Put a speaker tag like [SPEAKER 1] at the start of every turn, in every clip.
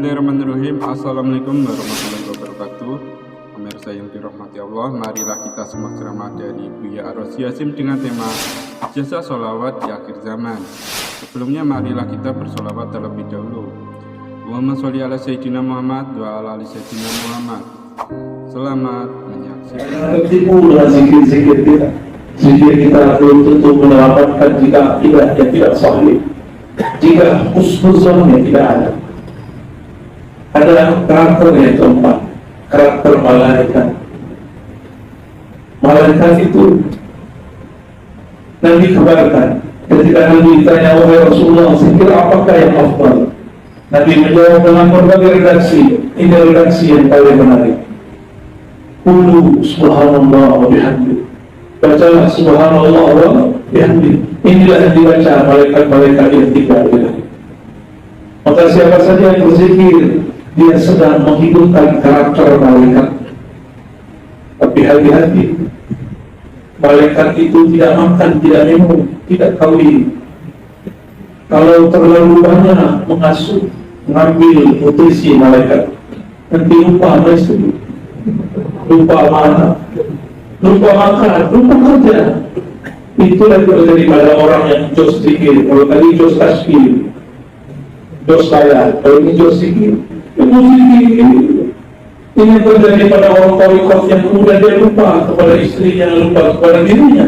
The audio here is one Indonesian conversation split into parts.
[SPEAKER 1] Bismillahirrahmanirrahim. Assalamualaikum warahmatullahi wabarakatuh. Pemirsa yang dirahmati Allah, marilah kita semua ceramah dari Buya Ar-Razi Hasyim dengan tema jasa sholawat di akhir zaman. Sebelumnya marilah kita bersolawat terlebih dahulu. Allahumma sholli ala Sayyidina Muhammad wa ala ali Sayyidina Muhammad. Selamat menyaksikan.
[SPEAKER 2] Tertipu dengan zikir-zikir kita. Zikir kita belum tentu menyelamatkan jika ibadahnya tidak sahih, jika husnuzonnya tidak ada. Ada karakter yang keempat, karakter malaikat. Malaikat itu Nabi kabarkan ketika Nabi ditanya, wahai Rasulullah, zikir apakah yang afdal? Nabi menjawab dengan berbagai redaksi. Ini redaksi yang paling menarik. Qulu subhanallah wa bihamdi. Bacalah subhanallah wa bihamdi. Inilah yang dibaca malaikat-malaikat yang tinggal di langit. Maka siapa saja yang berzikir, dia sedang menghidupkan karakter malaikat. Tapi hati-hati, malaikat itu tidak makan, tidak minum, tidak kawin. Kalau terlalu banyak mengasuh, mengambil nutrisi malaikat, nanti lupa istri, lupa mana, lupa makan, lupa kerja. Itulah yang terjadi pada orang yang jos zikir. Kalau tadi jos tasbih, jos salat, kalau ini jos zikir. Ini yang terjadi pada orang tarikh yang kemudian dia lupa kepada istrinya, lupa kepada dirinya.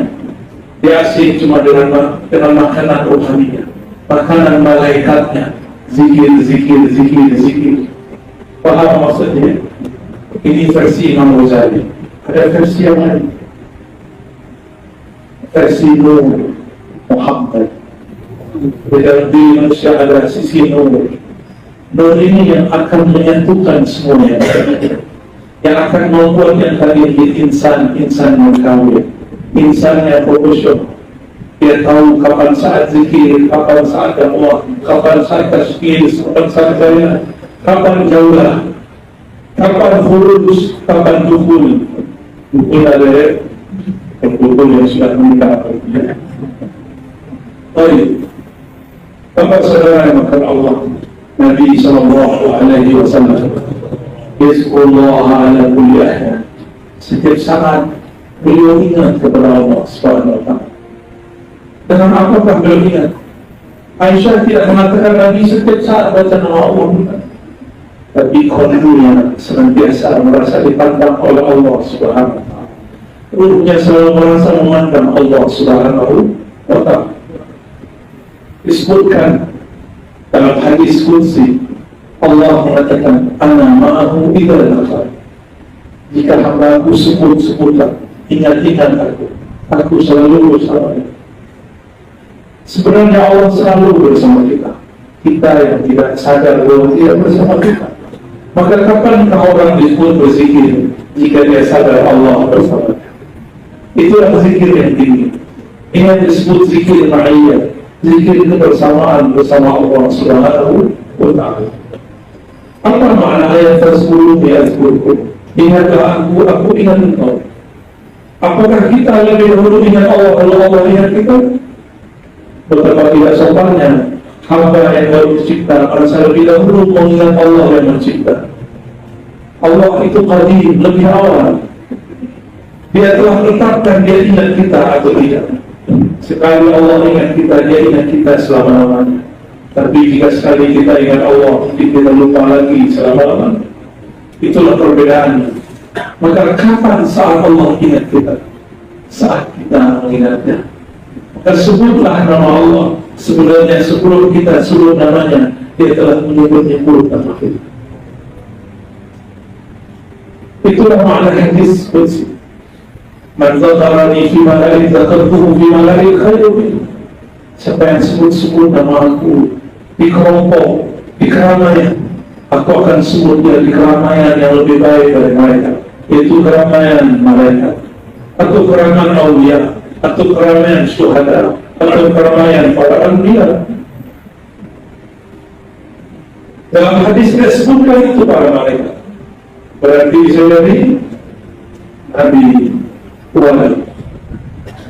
[SPEAKER 2] Dia asing cuma dengan makanan rohaninya, makanan malaikatnya, zikir. Paham maksudnya? Ini versi Imam Ghazali. Ada versi yang lain, versi Nur Muhammad. Di dalam diri manusia ada sisi Nur. Nur ini yang akan menyatukan semuanya, yang akan membuat yang tadi insan yang kawin, insan yang profesional. Dia tahu kapan saat zikir, kapan saat dakwah, kapan saat tasbih, kapan saat jaya, kapan jaulah, kapan khulus, kapan dukhul. Dukhul adalah dukhul yang sudah menikah. Baik, Bapak saudara yang makan Allah, Nabi SAW Yazkurullah ala kulli ahyan. Setiap saat beliau ingat kepada Allah SWT. Dengan apakah beliau ingat? Aisyah tidak mengatakan Nabi setiap saat baca nama Allah, tapi qalbunya senantiasa merasa dipandang oleh Allah SWT. Ruhnya selalu merasa memandang Allah SWT. Disebutkan dalam hadis qudsi, Allah mengatakan, ana ma'ahu idza dzakar. Jika hamba aku sebut-sebutkan, ingat-ingat aku selalu bersamanya. Sebenarnya Allah selalu bersama kita. Kita yang tidak sadar bahwa dia bersama kita. Maka kapankah orang disebut berzikir jika dia sadar Allah bersamanya? Itulah zikir yang tinggi. Ini yang disebut zikir ma'iyah, zikir kebersamaan bersama Allah Subhanahu wa ta'ala. Apa makna ayat tersebut? Ingatlah aku ingat engkau. Apakah kita lebih dahulu ingat Allah kalau Allah ingat kita? Betapa tidak sopannya hamba yang baru dicipta merasa lebih dahulu mengingat Allah yang mencipta. Allah itu qadim, lebih awal. Dia telah menetapkan dia ingat kita atau tidak. Sekali Allah ingat kita, dia ingat kita selama-lamanya. Tapi jika sekali kita ingat Allah, kita lupa lagi selama-lamanya. Itulah perbedaannya. Maka kapan saat Allah ingat kita? Saat kita mengingatnya. Maka sebutlah nama Allah. Sebenarnya sebelum kita sebut namanya, dia telah menyebut nama kita. Itulah makna hadis qudsi. Man dzakarani fi mala'in dzakartuhu fi mala'in khairin minhu. Siapa yang sebut-sebut nama aku di kelompok, di keramaian, aku akan sebut dia di keramaian yang lebih baik dari mereka, yaitu keramaian malaikat, atau keramaian aulia, atau keramaian syuhada, atau keramaian para anbiya. Dalam hadis disebutkan itu para malaikat. Berarti saudari Nabi Tuhan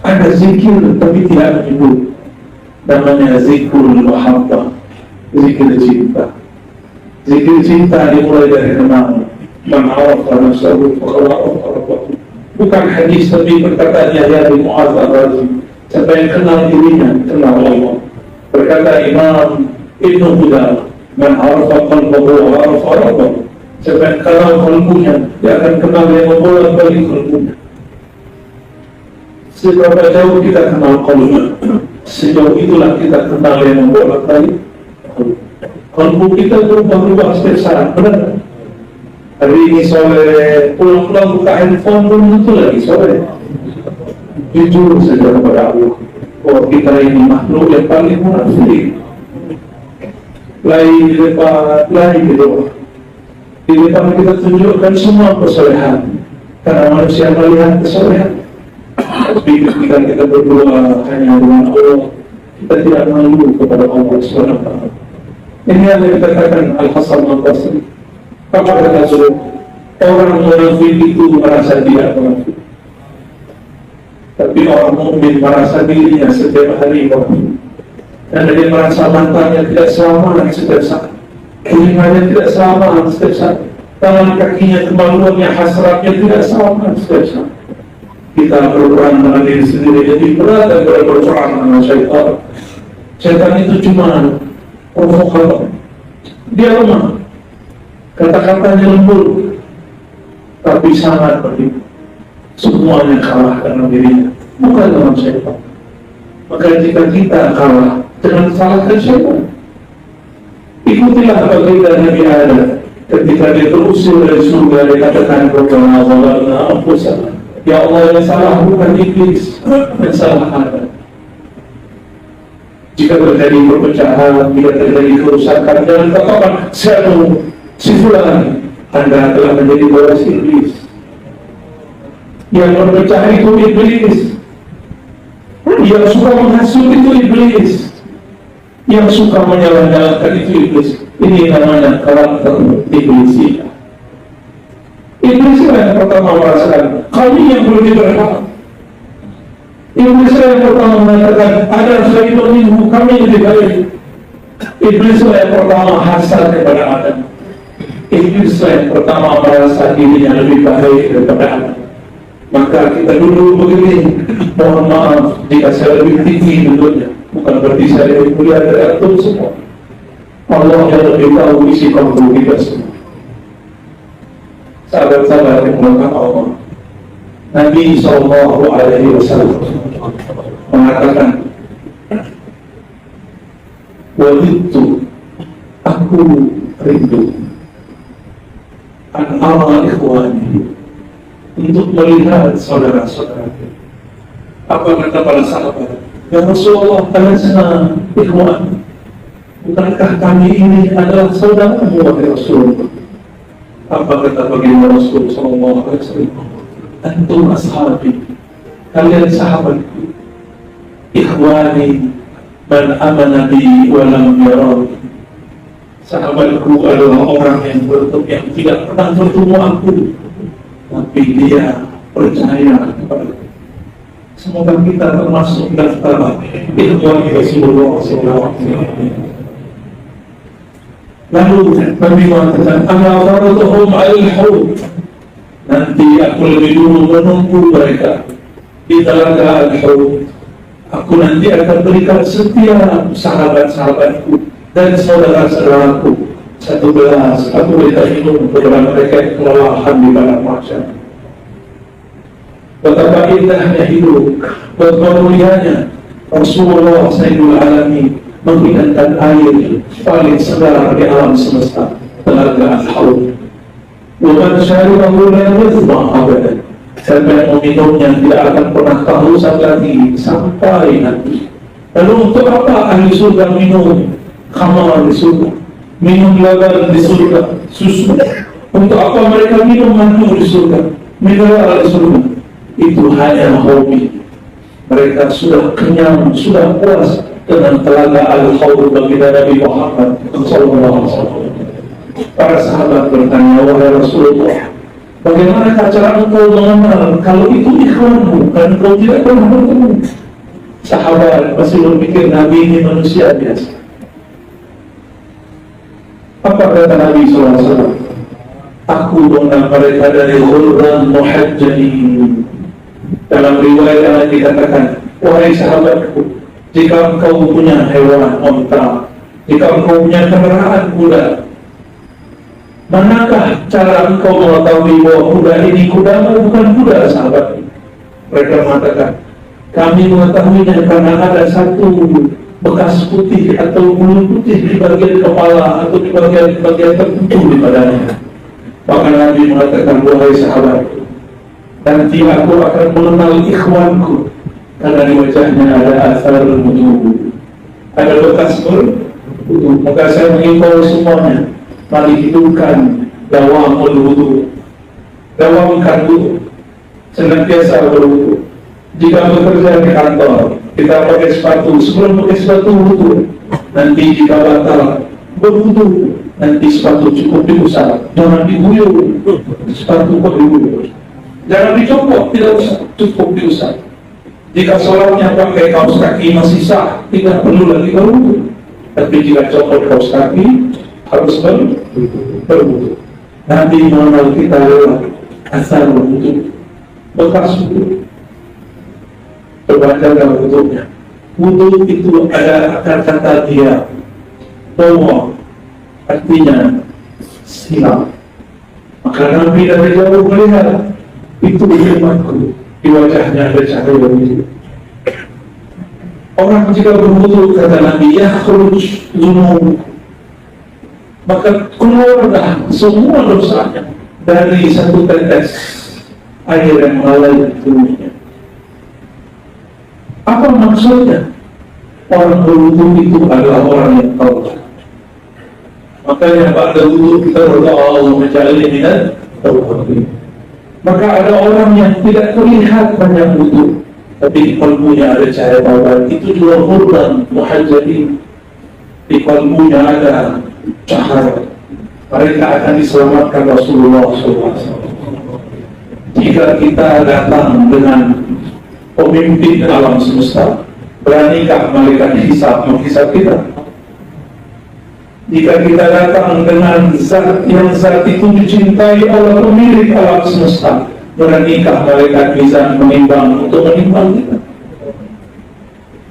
[SPEAKER 2] ada zikir tapi tidak menyebut, namanya zikrul mahabbah, zikir cinta. Zikir cinta dimulai dari kenal. Man arafa nafsahu faqad arafa rabbahu. Bukan hadis tapi perkataan Yahya bin Mu'adz al-Razi. Siapa yang kenal dirinya, kenal Allah. Berkata Imam Ibnu Qudamah, man arafa qalbahu arafa rabbahu. Siapa yang kenal qalbunya, dia akan kenal yang membolak-balik qalbunya. Seberapa jauh kita kenal qalbu, sejauh itulah kita kenal yang membolak-balik qalbu kita berubah-ubah setiap saat. Benar? Hari ini sore pulang-pulang buka handphone belum tentu lagi sore. Jujur saja kepada Allah, bahwa kita ini makhluk yang paling munafik. Lain di depan, lain di bawah. Di depan kita tunjukkan semua kesolehan, karena manusia melihat kesolehan. Tapi ketika kita berdoa hanya dengan Allah, kita tidak malu kepada Allah SWT. Ini yang dikatakan Al-Hasan Al-Basri. Apa kata suruh? Orang munafik itu merasa tidak munafik, tapi orang mukmin merasa dirinya setiap hari munafik. Dan dia merasa matanya tidak selamat setiap saat, telinganya tidak selamat setiap saat, tangan kakinya kemaluannya hasratnya tidak selamat setiap saat. Kita berperang dengan diri sendiri, jadi berat daripada berperang dengan syaitan. Syaitan itu cuma provokator, dia lemah, kata-katanya lembut, tapi sangat beriman. Semuanya kalah dengan dirinya, bukan dengan syaitan. Maka jika kita kalah, jangan salahkan syaitan. Ikutilah baginda Nabi Adam ketika dia terusir dari surga, dia katakan Rabbana zalamna anfusana. Ya Allah, yang salah bukan iblis, yang salah Adam. Jika terjadi perpecahan, jika terjadi kerusakan, jangan katakan si fulan, Anda telah menjadi boras iblis. Yang berpecah itu iblis, yang suka menghasut itu iblis, yang suka menyalah-nyalahkan itu iblis. Ini namanya karakter iblis. Iblis yang pertama merasakan kami yang belum berhak. Iblis yang pertama mengatakan ada khairun minhu, kami lebih baik. Iblis yang pertama hasad kepada Adam. Iblis yang pertama merasa dirinya lebih baik daripada Adam. Maka kita dulu begini, mohon maaf jika saya lebih tinggi dulunya, bukan berarti saya lebih mulia dari antum semua. Allah yang lebih tahu isi kalbu kita semua. Sahabat-sahabat yang melakukan Allah, Nabi SAW mengatakan, waditu, aku rindu an ara ikhwani, untuk melihat saudara-saudara. Apa kata para sahabat? Ya Rasulullah, alasna ikhwan, bukankah kami ini adalah saudaramu wahai Rasulullah? Apa kata baginda Rasul sallallahu alaihi wasallam? Antum ashabi, kalian sahabatku. Ikhwani man amana bi wa lam yarani. Sahabatku adalah orang yang tidak pernah bertemu aku, tapi dia percaya kepadaku. Semoga kita termasuk daftar ikhwani Rasulullah sallallahu alaihi wasallam. Lalu Nabi mengatakan, ana faratuhum al-hawd, nanti aku lebih dulu menunggu mereka di telaga al-hawd. Aku nanti akan berikan setiap sahabat-sahabatku dan saudara-saudaraku satu gelas, aku berikan minum kepada mereka yang kelelahan di padang mahsyar. Betapa indahnya hidup, betapa mulianya Rasulullah Sayyidul Alamin menghidangkan air paling segar di alam semesta, telaga al-hawd. Waman syaribahu la yazma abadan. Siapa yang meminumnya tidak akan pernah kehausan lagi sampai nanti. Lalu untuk apa ahli surga minum khamar di surga, minum laban di surga, susu? Untuk apa mereka minum madu di surga, mineral di surga? Itu hanya hobi. Mereka sudah kenyang, sudah puas dengan telaga al-hawd baginda Nabi Muhammad SAW. Para sahabat bertanya, wahai Rasulullah, bagaimana cara engkau mengenal kalau itu ikhwanmu dan engkau tidak pernah bertemu? Sahabat masih berpikir Nabi ini manusia biasa. Apa kata kata Nabi SAW, aku mengenal mereka dari ghurran muhajjalin. Dalam riwayat yang lain dikatakan, wahai sahabatku, jika engkau punya hewan onta, jika engkau punya kendaraan kuda, manakah cara engkau mengetahui bahwa kuda ini kudamu bukan kuda sahabat? Mereka mengatakan, kami mengetahuinya karena ada satu bekas putih atau bulu putih di bagian kepala atau di bagian tertentu di badannya. Maka Nabi mengatakan, wahai sahabatku, nanti aku akan mengenal ikhwanku karena di wajahnya ada asar wudu, ada bekas wudu. Maka saya mengimbau semuanya, mari hidupkan dawamul wudu, dawamkan wudu, senantiasa berwudu. Jika bekerja di kantor, kita pakai sepatu, sebelum pakai sepatu wudu. Nanti jika batal, berwudu. Nanti sepatu cukup diusap, jangan diguyur. Sepatu kok diguyur, jangan dicopot, tidak usah, cukup diusap. Jika sholatnya pakai kaos kaki masih sah, tidak perlu lagi berwudu. Tapi jika copot kaos kaki, harus berwudu. Nanti mengenal kita lewat asal wudu, bekas wudu. Coba jaga wudunya. Wudu itu ada akar kata dia, bahwa artinya silam. Maka Nabi dari jauh melihat itu imanku, di wajahnya ada cahaya wudu. Orang jika berwudu, kata Nabi, yakhruj dzunub, maka keluarlah semua dosanya dari satu tetes air yang mengalir di tubuhnya. Apa maksudnya? Orang berwudu itu adalah orang yang tahu. Makanya pada wudu kita berdoa, Allahumma ja'alni minat tawwabin. Maka ada orang yang tidak terlihat banyak wudu, tapi di kalbunya ada cahaya taubat. Itu juga ghurran muhajjalin. Di kalbunya ada cahaya. Mereka akan diselamatkan Rasulullah SAW. Jika kita datang dengan pemimpin alam semesta, beranikah malaikat hisab menghisab kita? Jika kita datang dengan zat yang zat itu dicintai oleh pemilik alam semesta, beranikah malaikat mizan menimbang untuk menimbang kita?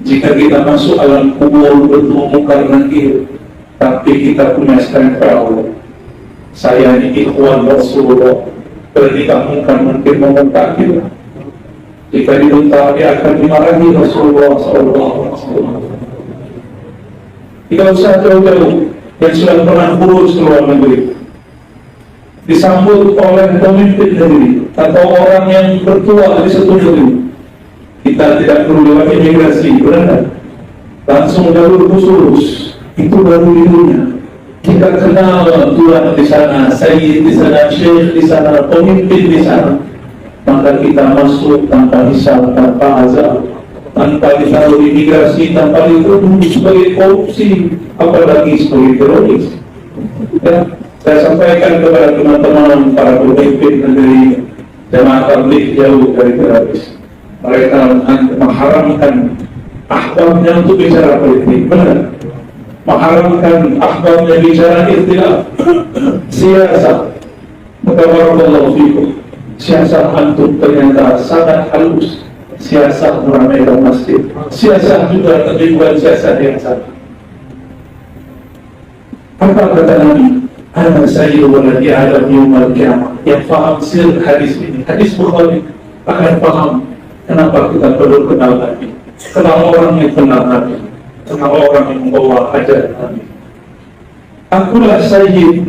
[SPEAKER 2] Jika kita masuk alam kubur bertemu mungkar nakir, tapi kita punya stempel, saya ini ikhwan Rasulullah, beranikah mungkar memungkar kita? Jika dibentak, dia akan dimarahi Rasulullah SAW. Tidak usah jauh-jauh, yang sudah pernah urus ke luar negeri, disambut oleh pemimpin negeri atau orang yang bertua di satu negeri, kita tidak perlu lewat imigrasi, benar? Langsung jalur khusus, itu baru di dunia. Kita kenal tuan di sana, sayyid di sana, syekh di sana, pemimpin di sana, maka kita masuk tanpa hisab, tanpa azab, tanpa ditaruh imigrasi, tanpa dituduh sebagai korupsi, apalagi sebagai teroris. Ya, saya sampaikan kepada teman-teman para pemimpin negeri, jemaah tabligh jauh dari teroris. Mereka mengharamkan ahbabnya untuk bicara politik, benar? Mengharamkan ahbabnya bicara ikhtilaf, siasat. Maka barakallahu fikum, siasat antum ternyata sangat halus. Siasat meramaikan masjid, siasat juga terlibat siasat yang sama. Apa kata Nabi? Ana sayyidu waladi Adam yawmal qiyamah. Yang faham sir hadis ini, hadis Bukhari, akan faham kenapa kita perlu kenal Nabi, kenal orang yang kenal Nabi, kenal orang yang membawa ajaran Nabi. Akulah sayyid,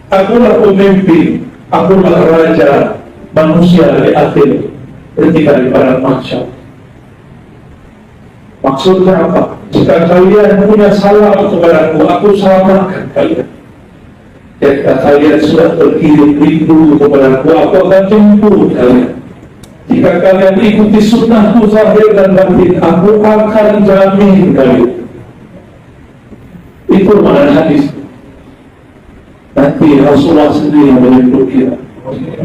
[SPEAKER 2] akulah pemimpin, akulah raja manusia di akhir ketika di padang mahsyar. Maksudnya apa? Jika kalian punya salam kepadaku, aku selamatkan kalian. Jika kalian sudah berkirim rindu kepadaku, aku akan jemput kalian. Jika kalian ikuti sunnahku zahir dan batin, aku akan jamin kalian. Itu makna hadis. Nanti Rasulullah sendiri yang menyebut kita.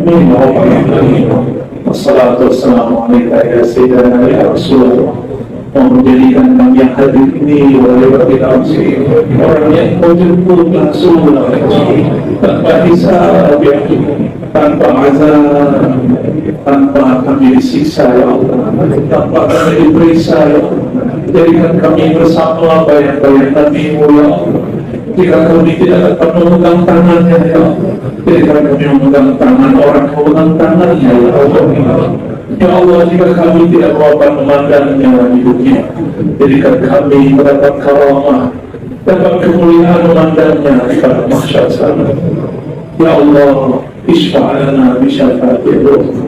[SPEAKER 2] Amin. Wassalatu wassalamu alaika ya sayyidina ya Rasulullah menjadikan kami yang hadir ini oleh kita orang yang kau jemput langsung tanpa hisab, tanpa azab, tanpa kami disiksa ya Allah, tanpa kami diperiksa ya Allah. Jadikan kami bersama bayang-bayang kami ya Allah. Jika kami tidak dapat memegang tangannya ya Allah, jadikan kami memegang tangan orang memegang tangannya ya Allah. Ya Allah, jika kami tidak dapat memandangnya di dunia, jadikan kami mendapat karamah, dapat kemuliaan memandangnya di pada mahsyar sana. Ya Allah, isfa'alana bisyafa'ati Rasul.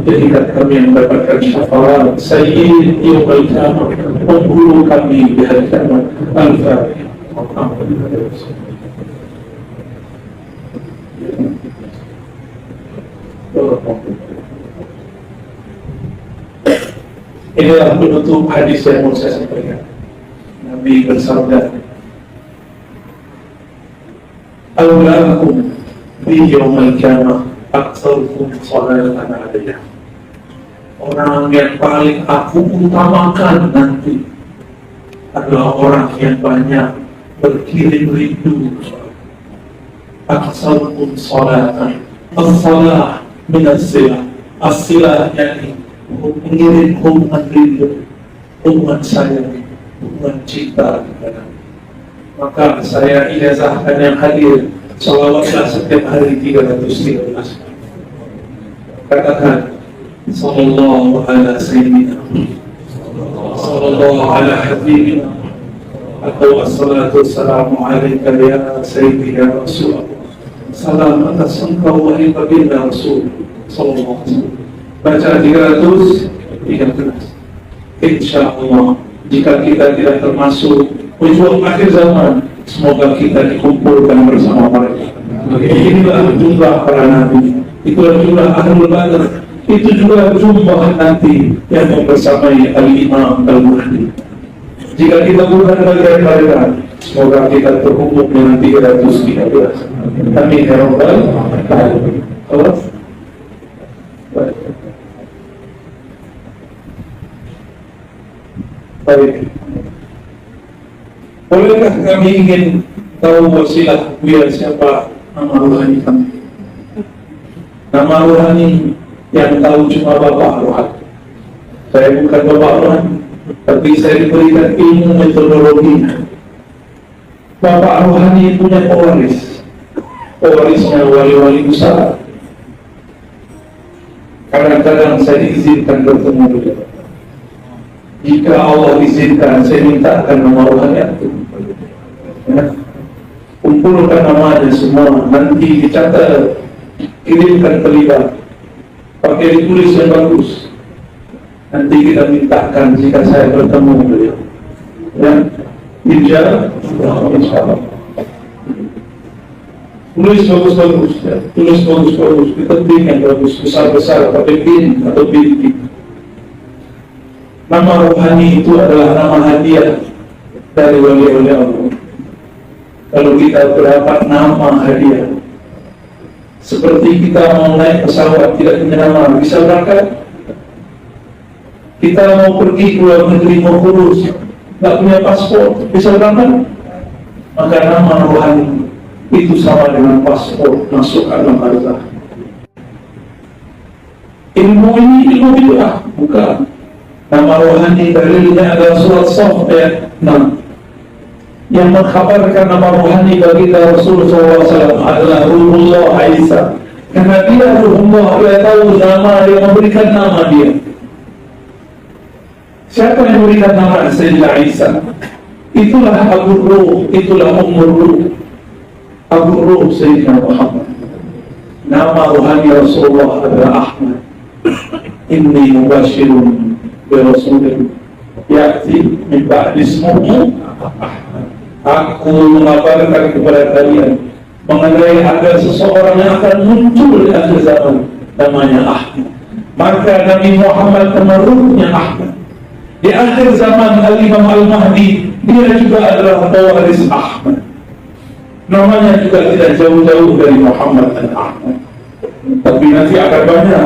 [SPEAKER 2] Jadikan kami yang mendapatkan syafaat Sayyid Yaumul Qiyamah, menghulu kami di hari kiamat. Al-Fatihah. Inilah penutup hadis yang mau saya sampaikan. Nabi bersabda, "Awlaakum bi yaumil qiyamah aktsarukum shalatan 'alayya." Orang yang paling aku utamakan nanti adalah orang yang banyak berkirim rindu. Aktsarukum shalatan. As-salah min as-silah. As-silah yakni mengirim hubungan rindu, hubungan sayang, hubungan cinta kepada. Maka saya ijazahkan yang hadir salawatlah setiap hari 313. Katakan sallallahu ala sayyidina, sallallahu ala habibina, atau assalatu wassalamu alaika ya sayyidi ya Rasulullah. Salam atas engkau wahai baginda Rasul sallallahu alaihi wasallam. Baca 313. Insya Allah, jika kita tidak termasuk pejuang akhir zaman, semoga kita dikumpulkan bersama mereka. Inilah jumlah para nabi, itulah jumlah ahlul badr, itu juga jumlah nanti yang membersamai al-imam al-mahdi. Jika kita bukan bagian mereka, semoga kita terhubung dengan 313. Amin ya rabbal alamin. Baik. Bolehkah kami ingin tahu wasilah Buya siapa nama rohani kami? Nama rohani yang tahu cuma Bapak Rohani. Saya bukan Bapak Rohani, tapi saya diberikan ilmu metodologinya. Bapak Rohani punya pewaris, pewarisnya wali-wali besar. Kadang-kadang saya diizinkan bertemu beliau. Jika Allah izinkan, saya mintakan nama rohani itu. Ya. Kumpulkan namanya semua, nanti dicatat, kirimkan terlibat, pakai ditulis yang bagus. Nanti kita mintakan jika saya bertemu beliau. Ya, insyaallah. Tulis bagus-bagus, ya. Tulis bagus-bagus, diterbit yang bagus, besar-besar, pakai pin atau bintik. Nama rohani itu adalah nama hadiah dari wali-wali Allah. Kalau kita berdapat nama hadiah, seperti kita mau naik pesawat tidak punya nama, bisa berangkat? Kita mau pergi ke luar negeri, mau kurus, tidak punya paspor, bisa berangkat? Maka nama rohani itu sama dengan paspor masuk alam barzakh. Ilmu ini ilmu bid'ah, bukan. Nama rohani dalilnya adalah surat Shaf ayat 6 yang mengkhabarkan nama rohani baginda Rasulullah SAW adalah Ruhullah Isa. Karena dia Ruhullah, dia tahu nama, dia memberikan nama dia. Siapa yang memberikan nama Sayyidina Isa? Itulah Abu Ruh, itulah Ummur Ruh, Abu Ruh Sayyidina Muhammad. Nama rohani Rasulullah adalah Ahmad. Inni mubashirun Rasulullah ya'ti min ba'di ismuhu Ahmad. Aku mengabarkan kepada kalian mengenai ada seseorang yang akan muncul di akhir zaman, namanya Ahmad. Maka Nabi Muhammad penerusnya Ahmad. Di akhir zaman Al-Imam Al-Mahdi, dia juga adalah pewaris Ahmad. Namanya juga tidak jauh-jauh dari Muhammad dan Ahmad. Tapi nanti akan banyak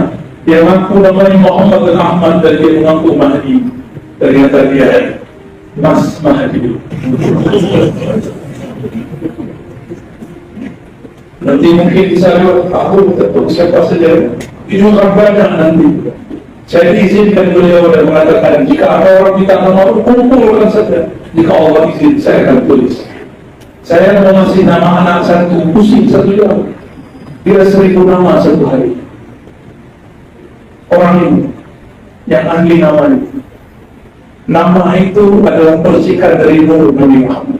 [SPEAKER 2] yang mengaku namanya Muhammad dan Ahmad dan dia mengaku Mahdi. Dan ternyata dia Mas Mahdi. Nanti mungkin bisa lewat aku atau siapa saja, itu akan banyak nanti. Saya diizinkan beliau dan mengatakan, jika ada orang minta nama, kumpulkan saja. Jika Allah izin, saya akan tulis. Saya mau ngasih nama anak satu, pusing satu jam. Dia 1000 nama satu hari. Orang ini yang ahli nama itu. Nama itu adalah percikan dari Nur Nabi Muhammad.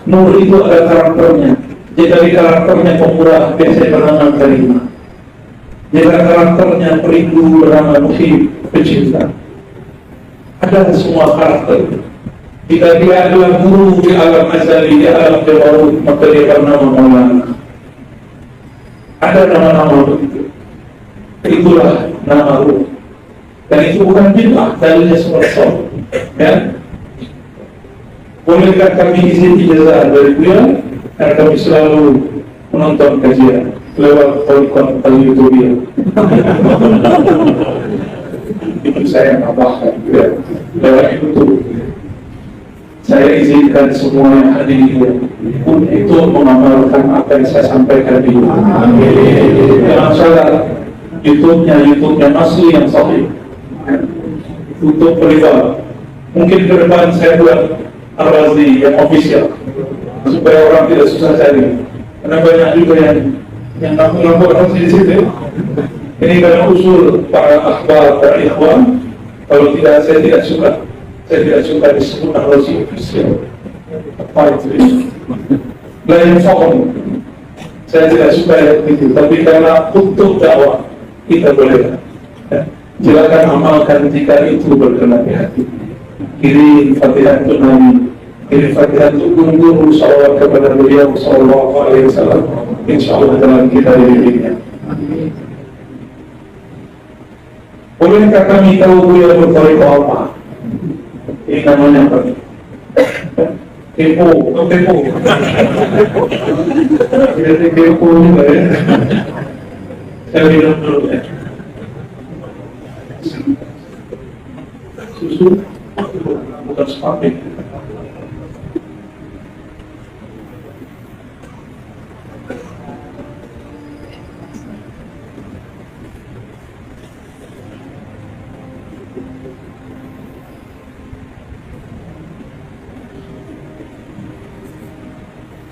[SPEAKER 2] Nur itu ada karakternya. Jadi dari karakternya pemurah, biasanya bernama Karimah. Jadi karakternya perindu, bernama Muhib, pecinta. Ada semua karakter. Jika dia adalah guru di alam azali, di alam jabarut, maka dia bernama Maulana. Ada nama-nama begitu. Itulah nama ruh. Dan itu bukan bid'ah, dalilnya semua. Ya. Bolehkah kami izin ijazah dari beliau? Dan kami selalu menonton kajian lewat podcast YouTube dia. Itu saya tambahkan ya. Lewat YouTube. Saya izinkan semua yang hadir untuk mengamalkan apa yang saya sampaikan di YouTube. Jangan salah, YouTube-nya asli yang sahih. Untuk pribadi. Mungkin ke depan saya buat Ar-Razi yang official supaya orang tidak susah cari. Karena banyak juga yang ngaku-ngaku Ar-Razi di situ. Ini karena usul para akhbar, para ikhwan. Kalau tidak, saya tidak suka. Saya tidak suka disebut Ar-Razi official. Apa itu? Lain soal. Saya tidak suka itu. Tapi karena untuk dakwah kita boleh. Silakan amalkan jika itu berkenan di hati. Kirim Fatihah untuk Nabi, kirim Fatihah untuk guru-guru, salawat kepada beliau sallallahu alaihi wasallam. Insyaallah dalam kita dirinya. Bolehkah kami tahu beliau bertariqah apa? Ini namanya apa? Kepo. Jadi kepo juga ya. Saya minum dulu ya. Susu bukan sepatu.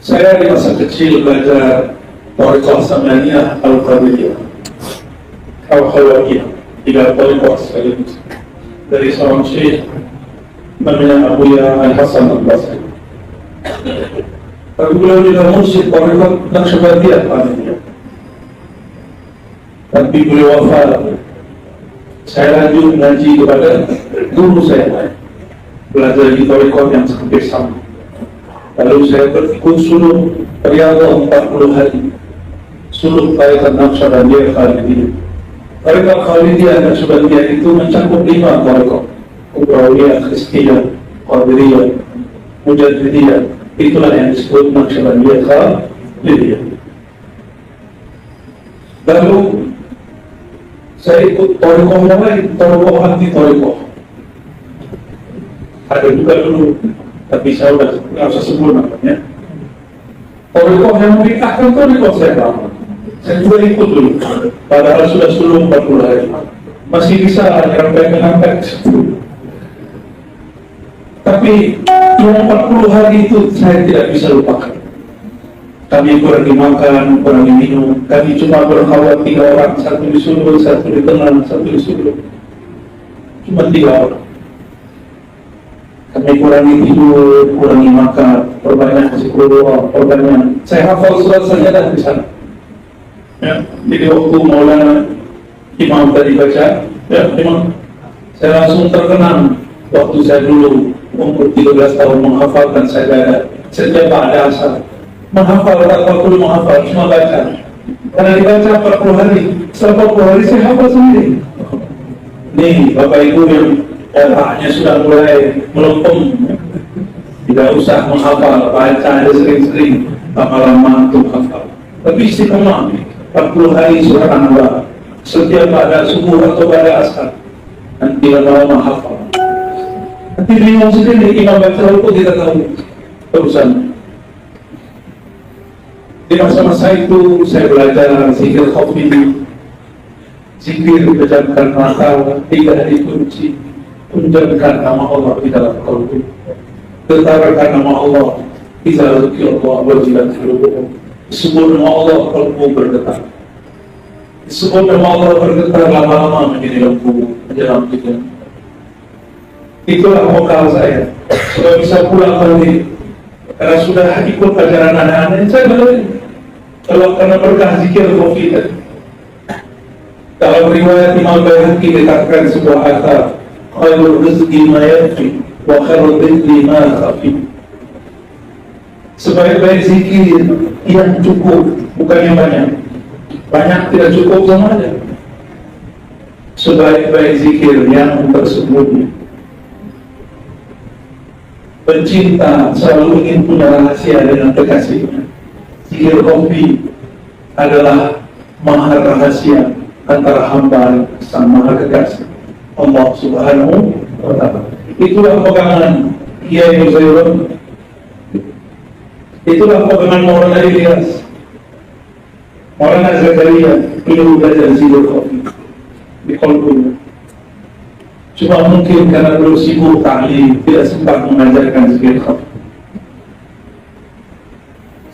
[SPEAKER 2] Saya di masa kecil belajar Thariqah Samaniyah Al-Qadiriyah Al-Khalawiyah, 3 thariqah sekaligus dari seorang syekh namanya Abuya Al-Hasan Al-Basri. Tapi beliau juga mursyid thariqah Naqsyabandiyah Qadiriyah. Tapi beliau wafat. Saya lanjut mengaji kepada guru saya, belajar di thariqah yang hampir sama. Lalu saya berikut suluk Riyadhah 40 hari, suluk Thariqah Naqsyabandiyah Qadiriyah. Thariqah Khalidiyah Naqsyabandiyah itu mencakup 5 thariqah: Kubrawiyah, Khistiyah, Qadiriyah, Mujaddidiyah. Itulah yang disebut Naqsyabandiyah Khalidiyah. Lalu saya ikut thariqah yang lain, thariqah anti thariqah. Ada juga dulu, tapi saya sudah nggak usah sebut namanya. Thariqah yang menikahkan thariqah saya tahu. Saya juga ikut dulu, padahal sudah 40 hari. Masih bisa nyampe-nyampe 10. Tapi yang 40 hari itu saya tidak bisa lupakan. Kami kurangi makan, kurangi minum. Kami cuma berkhawat 3 orang, satu di sudut, satu di tengah, satu di sudut. Cuma 3 orang. Kami kurangi tidur, kurangi makan, perbanyak zikrullah, perbanyak. Saya hafal surat sajadah di sana. Ya, jadi waktu Maulana Imam tadi baca, ya memang saya langsung terkenang waktu saya dulu umur 13 tahun menghafalkan sajadah setiap ada asal. Menghafal, tak perlu menghafal, cuma baca. Karena dibaca 40 hari, setelah 40 hari saya hafal sendiri. Nih, Bapak Ibu yang otaknya sudah mulai melempem, tidak usah menghafal, baca aja sering-sering, lama-lama untuk hafal. Tapi istiqomah, 40 hari subhanallah, setiap pada subuh atau pada asar, nanti lama-lama hafal. Nanti bingung sendiri, imam baca rukuk kita tahu urusan. Di masa-masa itu saya belajar zikir khafi, zikir pejamkan mata, 3 hari kunci, kunjamkan nama Allah di dalam qalbu, getarkan nama Allah, iza dzikirallah wajilat qulubuhum. Sebut nama Allah, qalbu bergetar. Sebut nama Allah bergetar, lama-lama menjadi lembu, menjelang kita. Itulah modal saya supaya bisa pulang balik, karena sudah ikut ajaran anak-anak. Saya balik kalau karena berkah zikir khafi tadi. Dalam riwayat Imam Baihaqi dikatakan sebuah kata, khairul rizqi ma yakfi wa khairul rizqi ma khafi. Sebaik-baik zikir yang cukup, bukan yang banyak. Banyak tidak cukup sama aja. Sebaik-baik zikir yang tersembunyi. Pencinta selalu ingin punya rahasia dengan kekasihnya. Zikir khafi adalah mahar rahasia antara hamba sang maha kekasih Allah Subhanahu wa ta'ala. Itulah pegangan Kiai Muzairun, itulah pegangan Maulana Ilyas, Maulana Zakaria. Perlu belajar zikir khafi di qalbunya. Cuma mungkin karena belum sibuk ta'lim, tidak sempat mengajarkan zikir khafi.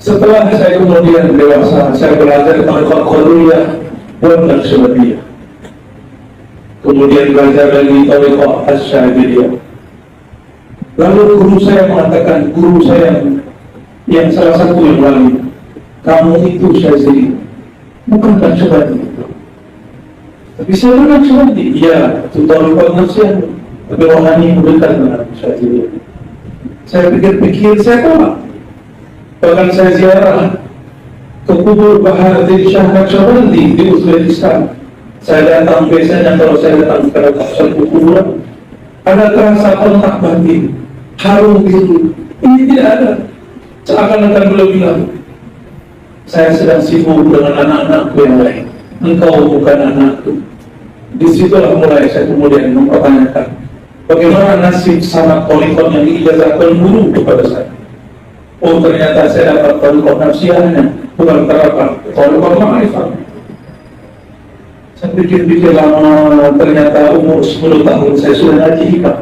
[SPEAKER 2] Setelah saya kemudian dewasa, saya belajar tariqah qadiriyah dan naqsyabandiyah. Kemudian belajar lagi tariqah asy'ariyah. Lalu guru saya mengatakan, guru saya yang salah satu yang wali, kamu itu Syazili, bukan naqsyabandi. Tapi saya bukan naqsyabandi. Iya, itu tariqah naqsyabandiyah, tapi rohani mendekat dengan Syazili. Saya pikir-pikir, saya tolak. Bahkan saya ziarah ke kubur Baharuddin Shah Naqsyabandi di Uzbekistan. Saya datang, biasanya kalau saya datang ke satu kuburan, ada terasa kontak batin, harum gitu. Ini tidak ada. Seakan-akan beliau bilang, saya sedang sibuk dengan anak-anakku yang lain. Engkau bukan anakku. Disitulah mulai saya kemudian mempertanyakan, bagaimana nasib sanad thariqah yang diijazahkan guru kepada saya. Oh, ternyata saya dapat thariqah nafsiyahnya, bukan terdapat thariqah ma'rifah. Saya pikir-pikir lama, ternyata umur 10 tahun saya sudah ngaji hikam.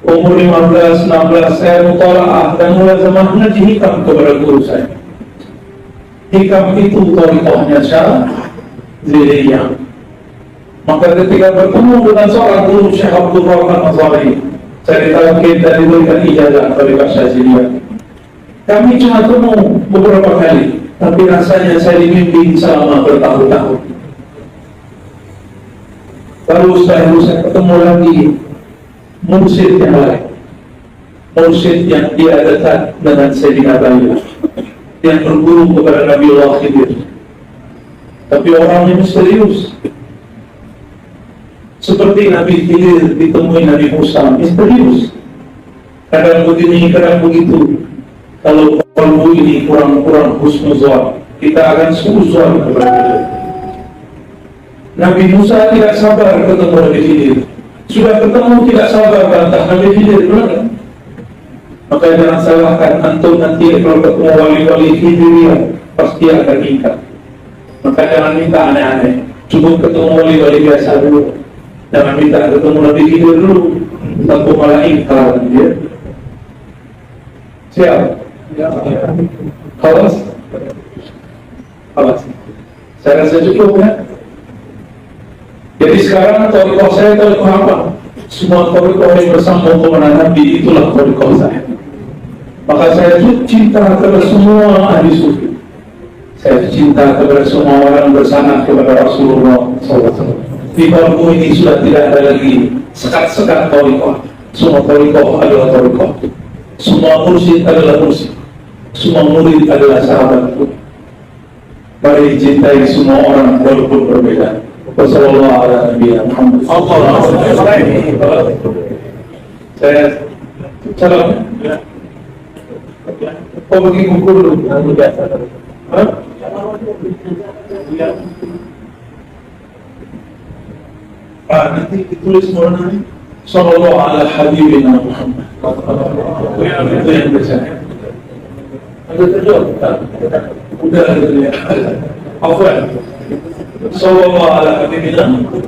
[SPEAKER 2] Umur 15, 16 saya mutalaah dan mulai zaman ngaji hikam kepada guru saya. Hikam itu thariqahnya Syadziliyah. Maka ketika bertemu dengan seorang guru Syekh Abdul Rahman Az-Zahiri, saya ditawakil dan diberikan ijazah thariqah Syadziliyah. Kami cuma ketemu beberapa kali, tapi rasanya saya dibimbing selama bertahun-tahun. Lalu setelah itu saya ketemu lagi mursyid yang lain, mursyid yang dia dekat dengan Sayyidina Bayyah, yang berguru kepada Nabiullah Khidir, tapi orangnya misterius. Seperti Nabi Khidir ditemui Nabi Musa, misterius. Kadang begini, kadang begitu. Kalau kalbu ini kurang husnuzon, kita akan suuzon kepada dia. Nabi Musa tidak sabar ketemu Nabi Khidir. Sudah ketemu tidak sabar bantah Nabi Khidir, benar? Maka jangan salahkan antum nanti kalau ketemu wali-wali Khidiriyah pasti akan ingkar. Maka jangan minta aneh-aneh. Cukup ketemu wali-wali biasa dulu. Jangan minta ketemu Nabi Khidir dulu, tentu malah ingkar dia. Siap? Khalas? Khalas. Saya rasa cukup ya. Jadi sekarang thariqah saya thariqah apa? Semua thariqah yang bersambung kepada Nabi, itulah thariqah saya. Maka saya cinta kepada semua ahli sufi. Saya cinta kepada semua orang bersanad kepada Rasulullah SAW. Di kalbu ini sudah tidak ada lagi sekat-sekat thariqah. Semua thariqah adalah thariqah. Semua mursyid adalah mursyid. Semua murid adalah sahabatku. Mari cintai semua orang walaupun berbeda. Wassalamualaikum warahmatullahi wabarakatuh. Saya salam. Oh, bagi buku dulu. Pak, nanti ditulis Maulana. Sallallahu ala habibina Muhammad. Itu yang bisa. Ada terjawab? Udah ada terjawab. Afwan. Sallallahu ala habibina Muhammad.